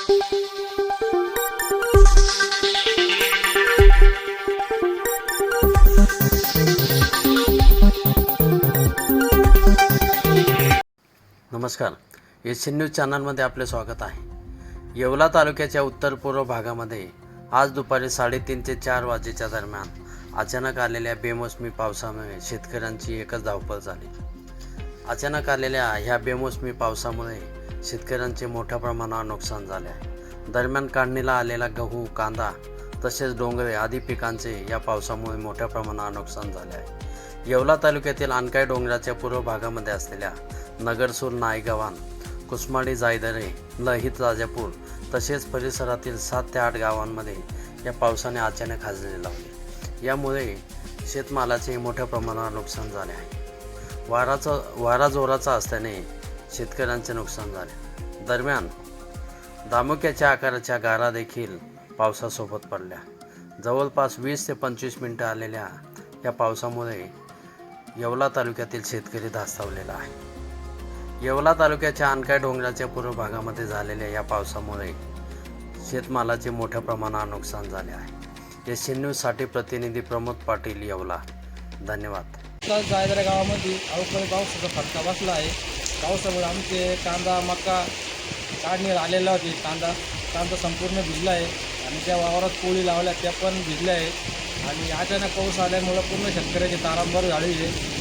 नमस्कार, Asian news चॅनलमध्ये आपले स्वागत आहे. येवला तालुक्याच्या उत्तर पूर्व भागामध्ये आज दुपारी 3:30 ते 4 वाजेच्या दरम्यान अचानक आलेल्या बेमोसमी पावसामुळे शेतकऱ्यांची एकच धावपळ झाली. अचानक आलेल्या ह्या बेमोसमी पावसामुळे शेतकऱ्यांचे मोठ्या प्रमाणावर नुकसान झाले आहे. दरम्यान काढणीला आलेला गहू, कांदा तसेच डोंगरे आदी पिकांचे या पावसामुळे मोठ्या प्रमाणावर नुकसान झाले आहे. येवला तालुक्यातील अनकाई डोंगराच्या पूर्व भागामध्ये असलेल्या नगरसूर, नायगावान, कुसमाडी, जायदरे, लहित, राजापूर तसेच परिसरातील 7 ते 8 गावांमध्ये या पावसाने अचानक हजेरी लावली. यामुळे शेतमालाचे मोठ्या प्रमाणावर नुकसान झाले आहे. वारा जोराचा असल्याने शेतकऱ्यांचे नुकसान झाले. दरम्यान दामुक्याच्या आकाराच्या गारा देखील पावसासोबत पडल्या. जवळपास 20 ते 25 मिनिटं आलेल्या या पावसामुळे येवला तालुक्यातील शेतकरी धास्तावलेला आहे. येवला तालुक्याच्या अनकाई डोंगराच्या पूर्व भागामध्ये झालेल्या या पावसामुळे शेतमालाचे मोठ्या प्रमाणावर नुकसान झाले आहे. एशियन न्यूजसाठी प्रतिनिधी प्रमोद पाटील, येवला. धन्यवाद. जायदरा गावामध्ये अवकाळी पावसाचा फटका बसला आहे. पावसामुळे आमचे कांदा, मका काढणीला आलेला होती. कांदा संपूर्ण भिजला आहे आणि त्या वावरात पोळी लावल्या त्या पण भिजल्या आहे आणि अचानक पाऊस आल्यामुळं पूर्ण शेतकऱ्याची तारांबळ झाली आहे.